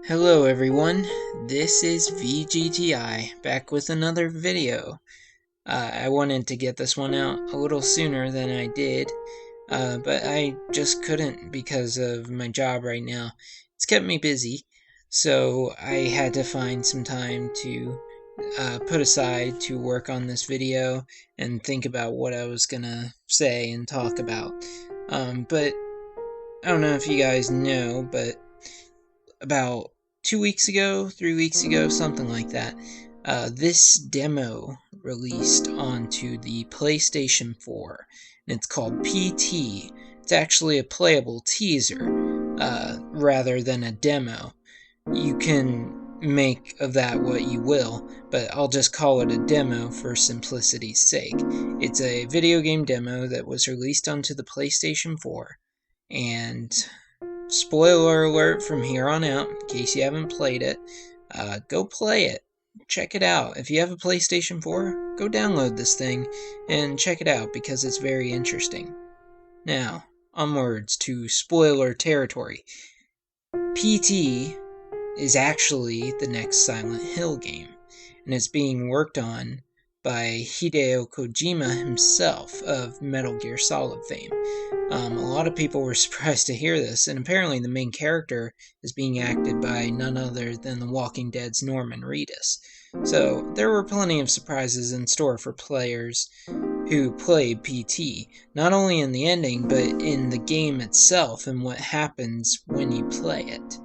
Hello everyone, this is VGTI, back with another video. I wanted to get this one out a little sooner than I did, but I just couldn't because of my job right now. It's kept me busy, so I had to find some time to put aside to work on this video and think about what I was gonna say and talk about. But I don't know if you guys know, but about 2 weeks ago, 3 weeks ago, something like that, this demo released onto the PlayStation 4, and it's called PT. It's actually a playable teaser rather than a demo. You can make of that what you will, but I'll just call it a demo for simplicity's sake. It's a video game demo that was released onto the PlayStation 4, and spoiler alert from here on out, in case you haven't played it, go play it. Check it out. If you have a PlayStation 4, go download this thing and check it out because it's very interesting. Now, onwards to spoiler territory. PT is actually the next Silent Hill game, and it's being worked on by Hideo Kojima himself of Metal Gear Solid fame. A lot of people were surprised to hear this, and apparently the main character is being acted by none other than The Walking Dead's Norman Reedus. So there were plenty of surprises in store for players who played PT, not only in the ending, but in the game itself and what happens when you play it.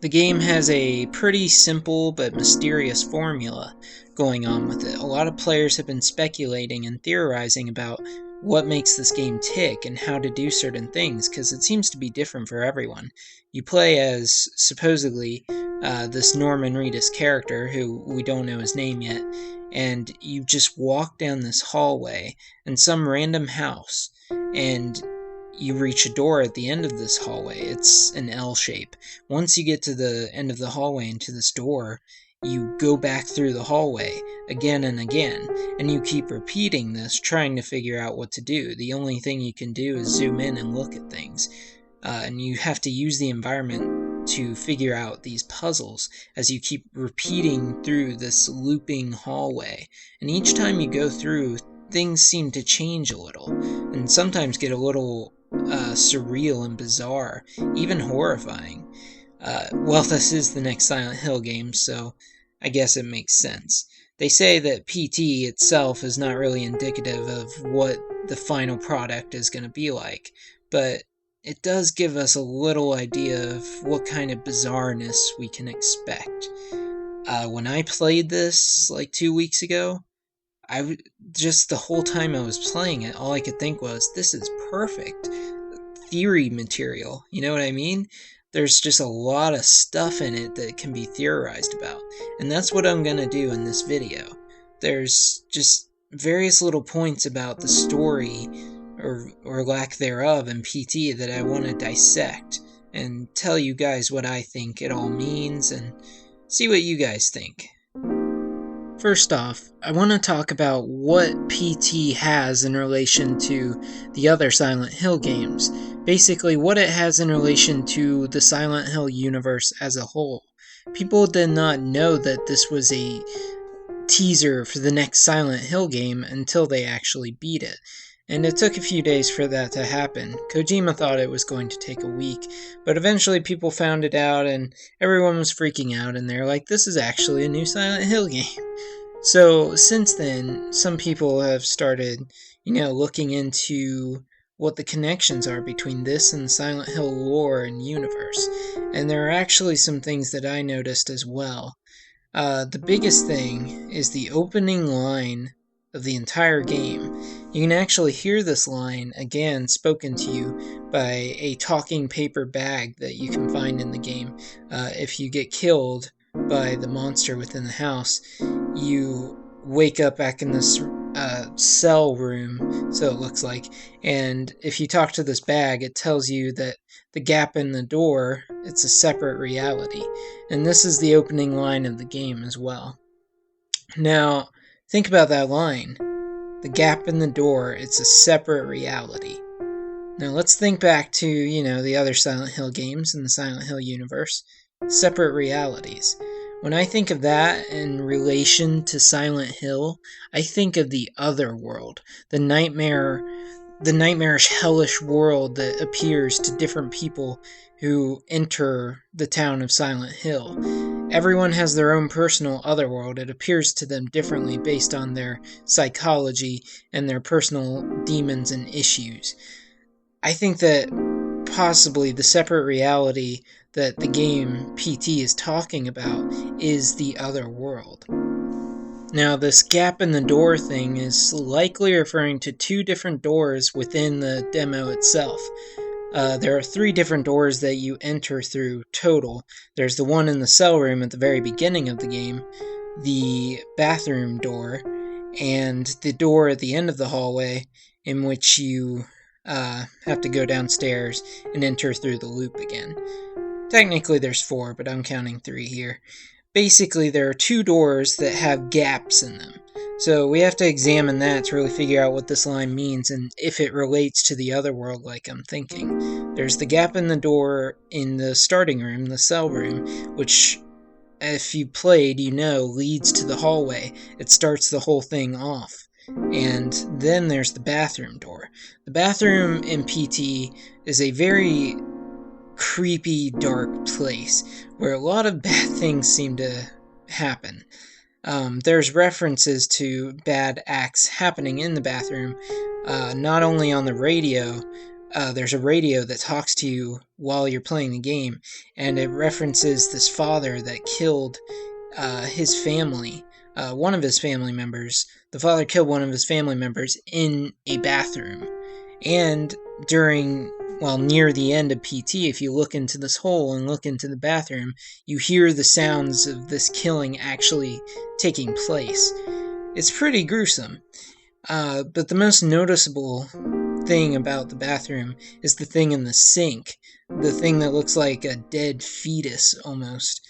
The game has a pretty simple but mysterious formula going on with it. A lot of players have been speculating and theorizing about what makes this game tick and how to do certain things, because it seems to be different for everyone. You play as, supposedly, this Norman Reedus character, who we don't know his name yet, and you just walk down this hallway in some random house, and you reach a door at the end of this hallway. It's an L shape. Once you get to the end of the hallway and to this door, you go back through the hallway again and again, and you keep repeating this, trying to figure out what to do. The only thing you can do is zoom in and look at things, and you have to use the environment to figure out these puzzles as you keep repeating through this looping hallway. And each time you go through, things seem to change a little, and sometimes get a little surreal and bizarre, even horrifying. Well, this is the next Silent Hill game, so I guess it makes sense. They say that PT itself is not really indicative of what the final product is going to be like, but it does give us a little idea of what kind of bizarreness we can expect. When I played this like 2 weeks ago, just the whole time I was playing it, all I could think was, this is perfect theory material. You know what I mean? There's just a lot of stuff in it that can be theorized about, and that's what I'm gonna do in this video. There's just various little points about the story, or lack thereof, in PT that I want to dissect and tell you guys what I think it all means and see what you guys think. First off, I want to talk about what PT has in relation to the other Silent Hill games. Basically, what it has in relation to the Silent Hill universe as a whole. People did not know that this was a teaser for the next Silent Hill game until they actually beat it. And it took a few days for that to happen. Kojima thought it was going to take a week, but eventually people found it out and everyone was freaking out, and they're like, this is actually a new Silent Hill game. So since then, some people have started, looking into what the connections are between this and the Silent Hill lore and universe. And there are actually some things that I noticed as well. The biggest thing is the opening line of the entire game. You can actually hear this line again spoken to you by a talking paper bag that you can find in the game. If you get killed by the monster within the house, you wake up back in this cell room, so it looks like, and if you talk to this bag, it tells you that the gap in the door, it's a separate reality, and this is the opening line of the game as well. Now, think about that line. The gap in the door, it's a separate reality. Now let's think back to, the other Silent Hill games in the Silent Hill universe. separate realities. When I think of that in relation to Silent Hill, I think of the other world, the nightmarish, hellish world that appears to different people who enter the town of Silent Hill. Everyone has their own personal otherworld. It appears to them differently based on their psychology and their personal demons and issues. I think that possibly the separate reality that the game PT is talking about is the other world. Now, this gap in the door thing is likely referring to two different doors within the demo itself. There are 3 different doors that you enter through total. There's the one in the cell room at the very beginning of the game, the bathroom door, and the door at the end of the hallway in which you have to go downstairs and enter through the loop again. Technically there's 4, but I'm counting 3 here. Basically, there are 2 doors that have gaps in them. So we have to examine that to really figure out what this line means and if it relates to the other world like I'm thinking. There's the gap in the door in the starting room, the cell room, which, if you played, you know leads to the hallway. It starts the whole thing off. And then there's the bathroom door. The bathroom in PT is a very creepy, dark place where a lot of bad things seem to happen. There's references to bad acts happening in the bathroom, not only on the radio. There's a radio that talks to you while you're playing the game, and it references this father that killed his family, one of his family members. The father killed one of his family members in a bathroom. And near the end of PT, if you look into this hole and look into the bathroom, you hear the sounds of this killing actually taking place. It's pretty gruesome. But the most noticeable thing about the bathroom is the thing in the sink. The thing that looks like a dead fetus, almost.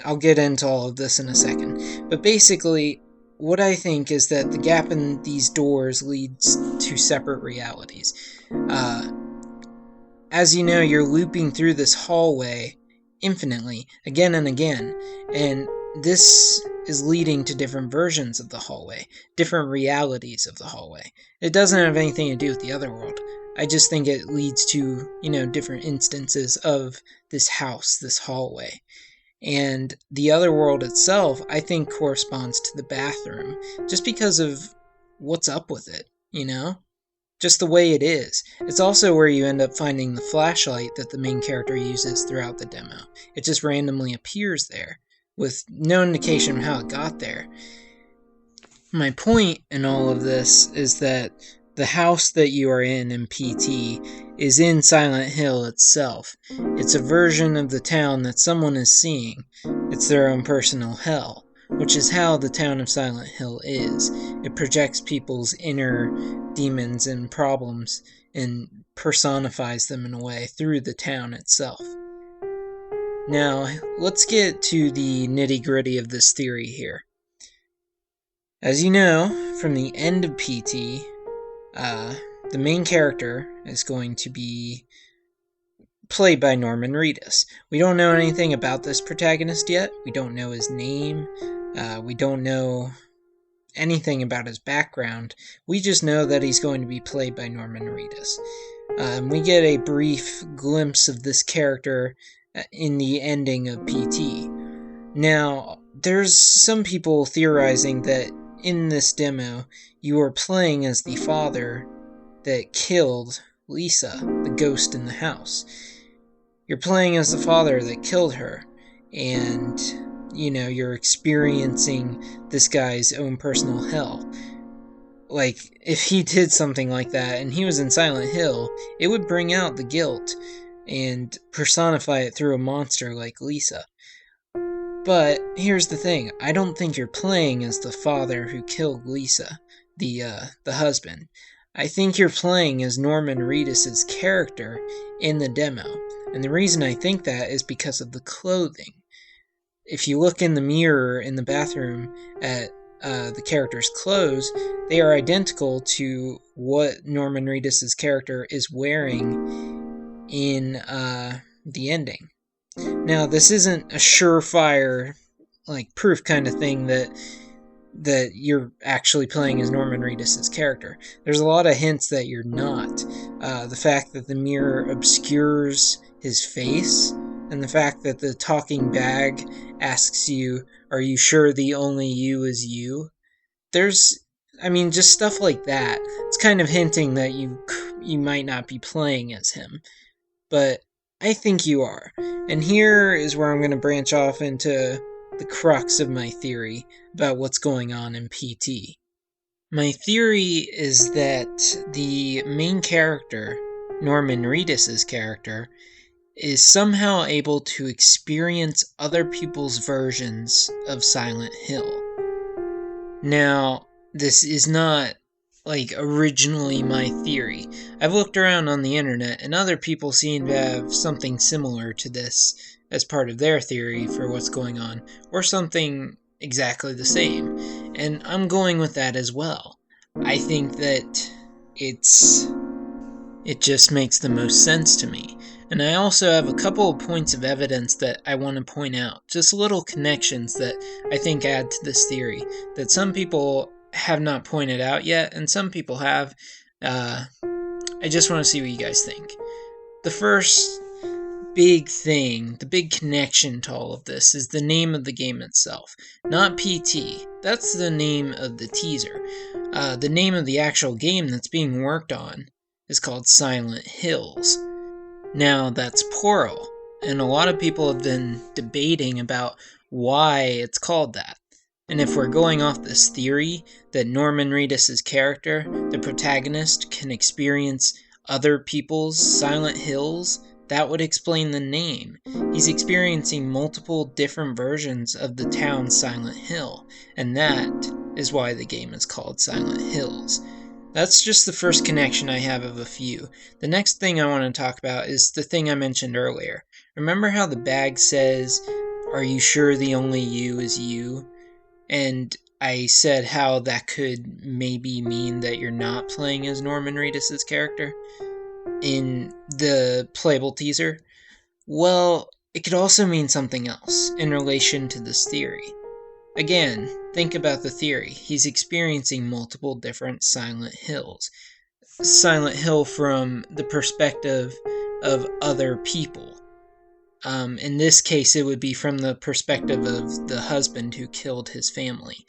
I'll get into all of this in a second. But basically, what I think is that the gap in these doors leads to separate realities. As you know, you're looping through this hallway infinitely, again and again, and this is leading to different versions of the hallway, different realities of the hallway. It doesn't have anything to do with the other world. I just think it leads to, different instances of this house, this hallway. And the other world itself, I think, corresponds to the bathroom, just because of what's up with it, Just the way it is. It's also where you end up finding the flashlight that the main character uses throughout the demo. It just randomly appears there, with no indication of how it got there. My point in all of this is that the house that you are in PT is in Silent Hill itself. It's a version of the town that someone is seeing. It's their own personal hell, which is how the town of Silent Hill is. It projects people's inner demons and problems and personifies them in a way through the town itself. Now, let's get to the nitty-gritty of this theory here. As you know, from the end of PT, the main character is going to be played by Norman Reedus. We don't know anything about this protagonist yet. We don't know his name. We don't know anything about his background. We just know that he's going to be played by Norman Reedus. We get a brief glimpse of this character in the ending of PT. Now, there's some people theorizing that in this demo, you are playing as the father that killed Lisa, the ghost in the house. You're playing as the father that killed her, and, you're experiencing this guy's own personal hell. Like, if he did something like that, and he was in Silent Hill, it would bring out the guilt, and personify it through a monster like Lisa. But here's the thing, I don't think you're playing as the father who killed Lisa, the husband. I think you're playing as Norman Reedus' character in the demo. And the reason I think that is because of the clothing. If you look in the mirror in the bathroom at the character's clothes, they are identical to what Norman Reedus' character is wearing in the ending. Now, this isn't a surefire, like, proof kind of thing that you're actually playing as Norman Reedus's character. There's a lot of hints that you're not. The fact that the mirror obscures his face, and the fact that the talking bag asks you, "Are you sure the only you is you?" Just stuff like that. It's kind of hinting that you might not be playing as him, but I think you are. And here is where I'm going to branch off into the crux of my theory about what's going on in PT. My theory is that the main character, Norman Reedus's character, is somehow able to experience other people's versions of Silent Hill. Now, this is not originally my theory. I've looked around on the internet and other people seem to have something similar to this as part of their theory for what's going on, or something exactly the same. And I'm going with that as well. I think that it just makes the most sense to me. And I also have a couple of points of evidence that I want to point out. Just little connections that I think add to this theory that some people have not pointed out yet, and some people have. I just want to see what you guys think. The first big thing, the big connection to all of this, is the name of the game itself. Not PT. That's the name of the teaser. The name of the actual game that's being worked on is called Silent Hills. Now, that's plural, and a lot of people have been debating about why it's called that. And if we're going off this theory that Norman Reedus's character, the protagonist, can experience other people's Silent Hills, that would explain the name. He's experiencing multiple different versions of the town Silent Hill, and that is why the game is called Silent Hills. That's just the first connection I have of a few. The next thing I want to talk about is the thing I mentioned earlier. Remember how the bag says, "Are you sure the only you is you?" And I said how that could maybe mean that you're not playing as Norman Reedus's character in the playable teaser. Well, it could also mean something else in relation to this theory. Again, think about the theory. He's experiencing multiple different Silent Hills. Silent Hill from the perspective of other people. In this case, it would be from the perspective of the husband who killed his family.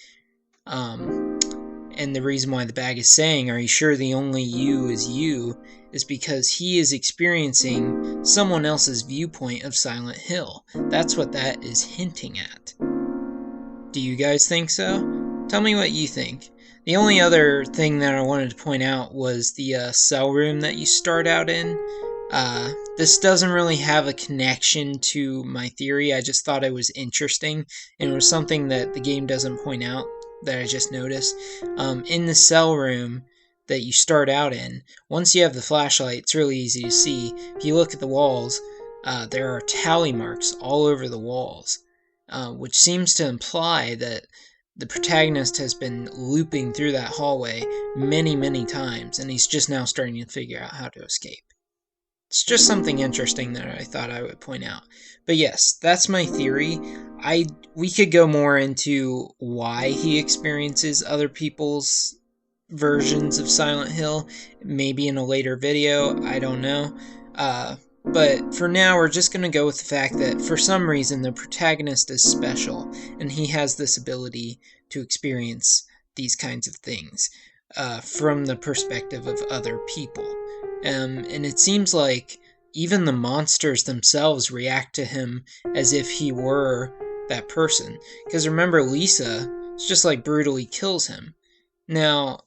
And the reason why the bag is saying, "Are you sure the only you is you?" is because he is experiencing someone else's viewpoint of Silent Hill. That's what that is hinting at. Do you guys think so? Tell me what you think. The only other thing that I wanted to point out was the cell room that you start out in. This doesn't really have a connection to my theory. I just thought it was interesting, and it was something that the game doesn't point out that I just noticed. In the cell room that you start out in, once you have the flashlight, it's really easy to see. If you look at the walls, there are tally marks all over the walls. Which seems to imply that the protagonist has been looping through that hallway many, many times, and he's just now starting to figure out how to escape. It's just something interesting that I thought I would point out. But yes, that's my theory. We could go more into why he experiences other people's versions of Silent Hill, maybe in a later video, I don't know. But for now, we're just going to go with the fact that for some reason the protagonist is special, and he has this ability to experience these kinds of things from the perspective of other people. And it seems like even the monsters themselves react to him as if he were that person. Because remember, Lisa just brutally kills him. Now,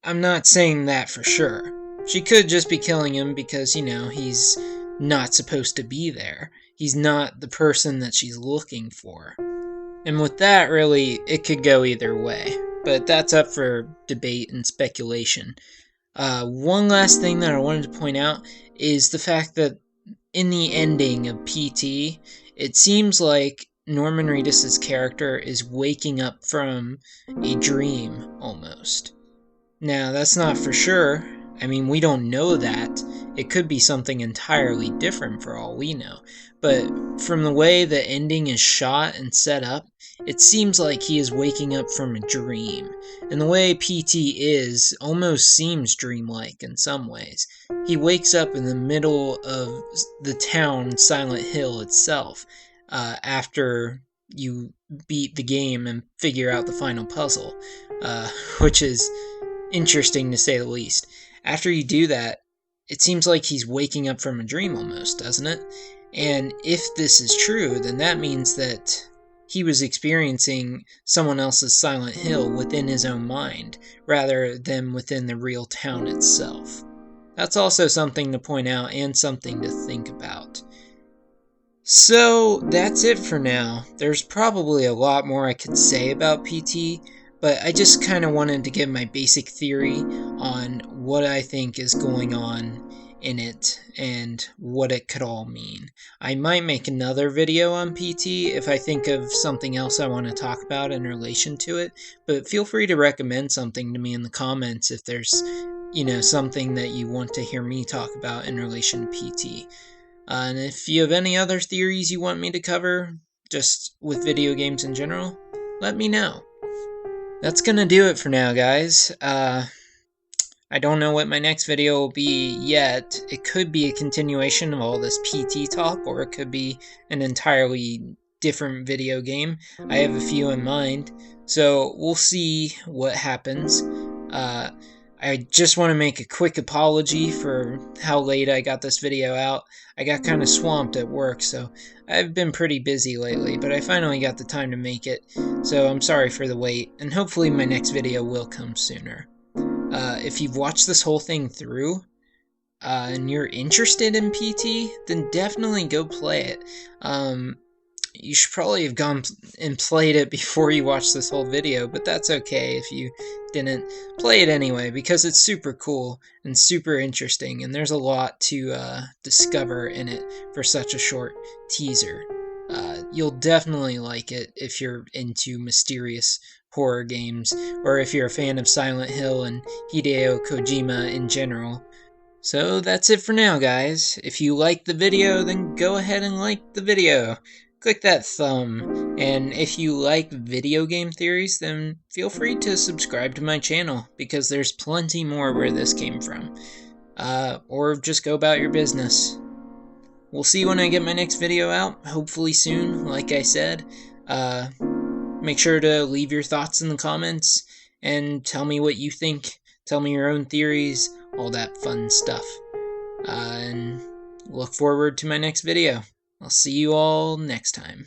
I'm not saying that for sure. She could just be killing him because, he's not supposed to be there. He's not the person that she's looking for. And with that, really, it could go either way. But that's up for debate and speculation. One last thing that I wanted to point out is the fact that in the ending of PT, it seems like Norman Reedus's character is waking up from a dream, almost. Now, that's not for sure. I mean, we don't know that. It could be something entirely different for all we know. But from the way the ending is shot and set up, it seems like he is waking up from a dream. And the way PT is almost seems dreamlike in some ways. He wakes up in the middle of the town Silent Hill itself after you beat the game and figure out the final puzzle, which is interesting to say the least. After you do that, it seems like he's waking up from a dream almost, doesn't it? And if this is true, then that means that he was experiencing someone else's Silent Hill within his own mind, rather than within the real town itself. That's also something to point out and something to think about. So that's it for now. There's probably a lot more I could say about PT, but I just kind of wanted to give my basic theory on what I think is going on in it and what it could all mean. I might make another video on PT if I think of something else I want to talk about in relation to it, but feel free to recommend something to me in the comments if there's, something that you want to hear me talk about in relation to PT. And if you have any other theories you want me to cover, just with video games in general, let me know. That's gonna do it for now, guys. I don't know what my next video will be yet. It could be a continuation of all this PT talk, or it could be an entirely different video game. I have a few in mind, so we'll see what happens. I just want to make a quick apology for how late I got this video out. I got kind of swamped at work, so I've been pretty busy lately, but I finally got the time to make it, so I'm sorry for the wait, and hopefully my next video will come sooner. If you've watched this whole thing through, and you're interested in PT, then definitely go play it. You should probably have gone and played it before you watched this whole video, but that's okay if you didn't. Play it anyway, because it's super cool and super interesting, and there's a lot to discover in it for such a short teaser. You'll definitely like it if you're into mysterious horror games, or if you're a fan of Silent Hill and Hideo Kojima in general. So that's it for now, guys. If you liked the video, then go ahead and like the video. Click that thumb, and if you like video game theories, then feel free to subscribe to my channel, because there's plenty more where this came from. Or just go about your business. We'll see when I get my next video out, hopefully soon, like I said. Make sure to leave your thoughts in the comments, and tell me what you think. Tell me your own theories, all that fun stuff. And look forward to my next video. I'll see you all next time.